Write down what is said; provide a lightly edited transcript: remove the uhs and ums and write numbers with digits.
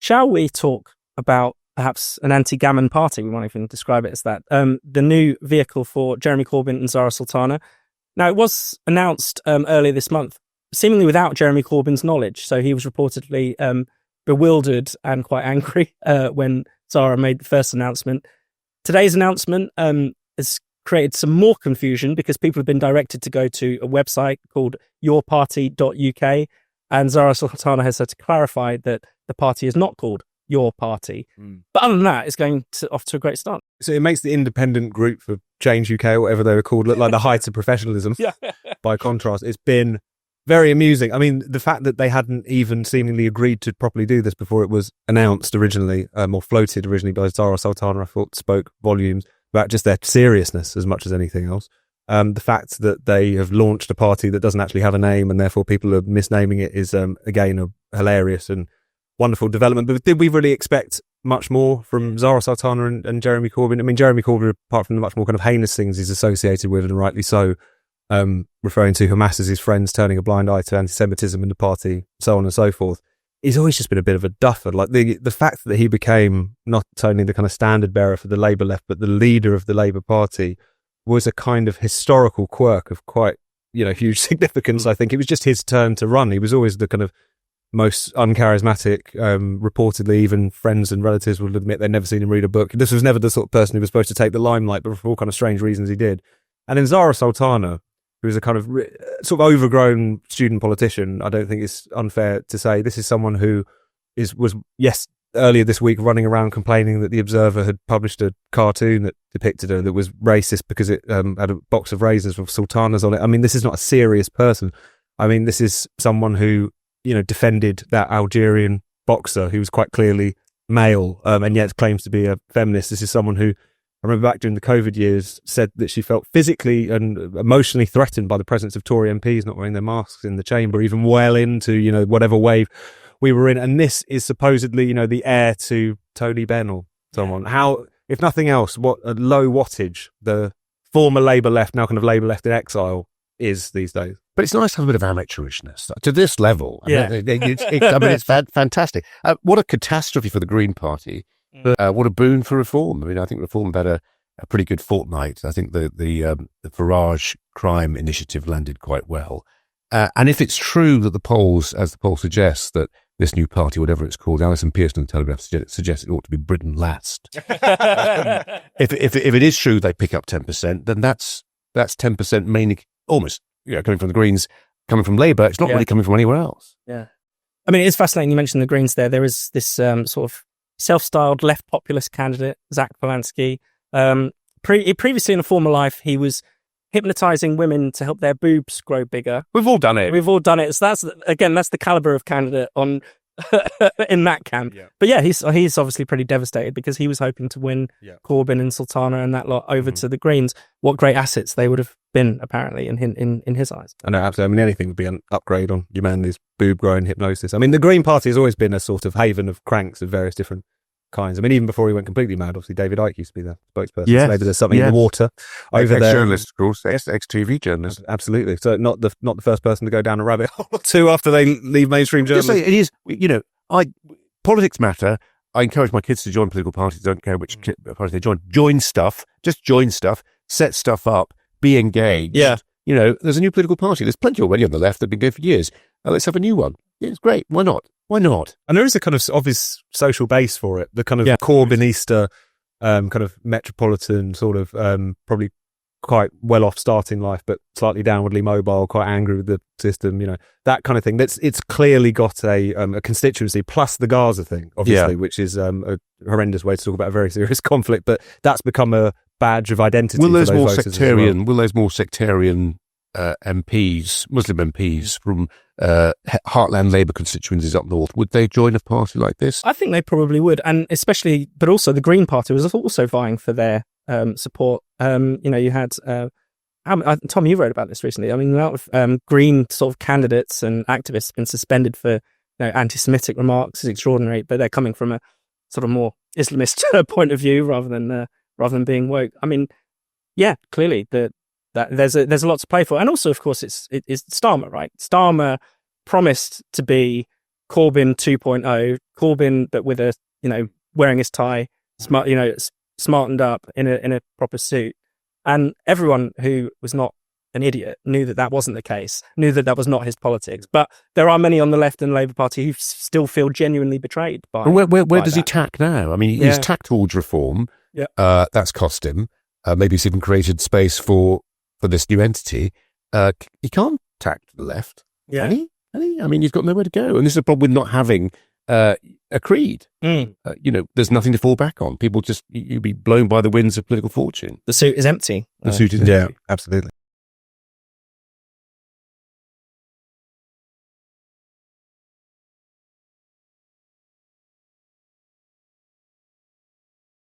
shall we talk about perhaps an anti-gammon party? We might even describe it as that. The new vehicle for Jeremy Corbyn and Zarah Sultana. Now, it was announced earlier this month, seemingly without Jeremy Corbyn's knowledge. So he was reportedly bewildered and quite angry when Zarah made the first announcement. Today's announcement has created some more confusion because people have been directed to go to a website called yourparty.uk, and Zarah Sultana has had to clarify that the party is not called Your Party. But other than that, it's going off to a great start. So it makes the independent group for Change UK, or whatever they were called, look like the heights of professionalism. Yeah. By contrast, it's been very amusing. I mean, the fact that they hadn't even seemingly agreed to properly do this before it was announced originally, or floated originally by Zarah Sultana, I thought spoke volumes about just their seriousness as much as anything else. The fact that they have launched a party that doesn't actually have a name and therefore people are misnaming it is, again, a hilarious and wonderful development. But did we really expect much more from Zarah Sultana and Jeremy Corbyn? I mean, Jeremy Corbyn, apart from the much more kind of heinous things he's associated with, and rightly so, referring to Hamas as his friends, turning a blind eye to anti-Semitism in the party, so on and so forth, he's always just been a bit of a duffer. Like the fact that he became not only the kind of standard bearer for the Labour left, but the leader of the Labour Party was a kind of historical quirk of quite, huge significance. I think it was just his turn to run. He was always the kind of most uncharismatic, reportedly even friends and relatives will admit they'd never seen him read a book. This was never the sort of person who was supposed to take the limelight, but for all kind of strange reasons he did. And then Zarah Sultana, who is a kind of sort of overgrown student politician, I don't think it's unfair to say this is someone who was earlier this week running around complaining that The Observer had published a cartoon that depicted her that was racist because it had a box of razors with sultanas on it. I mean, this is not a serious person. I mean, this is someone who, defended that Algerian boxer who was quite clearly male and yet claims to be a feminist. This is someone who, I remember back during the COVID years, said that she felt physically and emotionally threatened by the presence of Tory MPs not wearing their masks in the chamber, even well into, whatever wave we were in. And this is supposedly, the heir to Tony Benn or someone. How, if nothing else, what a low wattage the former Labour left, now kind of Labour left in exile, is these days. But it's nice to have a bit of amateurishness to this level. Yeah. It's fantastic. What a catastrophe for the Green Party. What a boon for Reform. I mean, I think Reform had a pretty good fortnight. I think the Farage crime initiative landed quite well. And if it's true that the polls, as the poll suggests, that this new party, whatever it's called, Alison Pearson of the Telegraph suggests it ought to be Britain last. If it is true they pick up 10%, then that's 10% mainly almost coming from the Greens, coming from Labour. It's not really coming from anywhere else. Yeah. I mean, it's fascinating you mentioned the Greens there. There is this sort of self-styled left populist candidate, Zach Polanski. Previously in a former life, he was hypnotising women to help their boobs grow bigger. We've all done it. So that's the calibre of candidate on in that camp. Yeah. But yeah, he's obviously pretty devastated because he was hoping to win Corbyn and Sultana and that lot over to the Greens. What great assets they would have been, apparently, in his eyes. I know, absolutely. I mean, anything would be an upgrade on Humanity's boob-growing hypnosis. I mean, the Green Party has always been a sort of haven of cranks of various different kinds. I mean, even before he went completely mad, obviously, David Icke used to be the spokesperson. Yes. So maybe there's something in the water over there. Ex-journalist, of course. Ex-TV journalist. Absolutely. So not the first person to go down a rabbit hole or two after they leave mainstream journalism. Just say it is, politics matter. I encourage my kids to join political parties. I don't care which party they join. Join stuff. Just join stuff. Set stuff up. Be engaged. Yeah. There's a new political party. There's plenty already on the left that have been going for years. Let's have a new one. Yeah, it's great. Why not? And there is a kind of obvious social base for it. The kind of Corbynista, kind of metropolitan sort of, probably quite well off starting life, but slightly downwardly mobile, quite angry with the system, that kind of thing. It's clearly got a constituency plus the Gaza thing, obviously, which is a horrendous way to talk about a very serious conflict, but that's become a badge of identity. Will those more sectarian MPs, Muslim MPs from heartland Labour constituencies up north, would they join a party like this? I think they probably would, and especially, but also the Green Party was also vying for their support. You had Tom, you wrote about this recently. I mean, a lot of Green sort of candidates and activists have been suspended for anti-Semitic remarks. Is extraordinary, but they're coming from a sort of more Islamist point of view rather than being woke. I mean, yeah, clearly that there's a lot to play for, and also, of course, it's Starmer, right? Starmer promised to be Corbyn 2.0, Corbyn but with a, wearing his tie, smartened up in a proper suit. And everyone who was not an idiot knew that wasn't the case, knew that was not his politics. But there are many on the left and Labour Party who still feel genuinely betrayed by. And where by does he tack now? I mean, he's tacked towards reform. Yeah. That's cost him. Maybe he's even created space for this new entity. He can't tack to the left. Yeah. Can he? I mean, he's got nowhere to go. And this is a problem with not having a creed. There's nothing to fall back on. People you'd be blown by the winds of political fortune. The suit is empty. The suit is empty. Yeah, absolutely.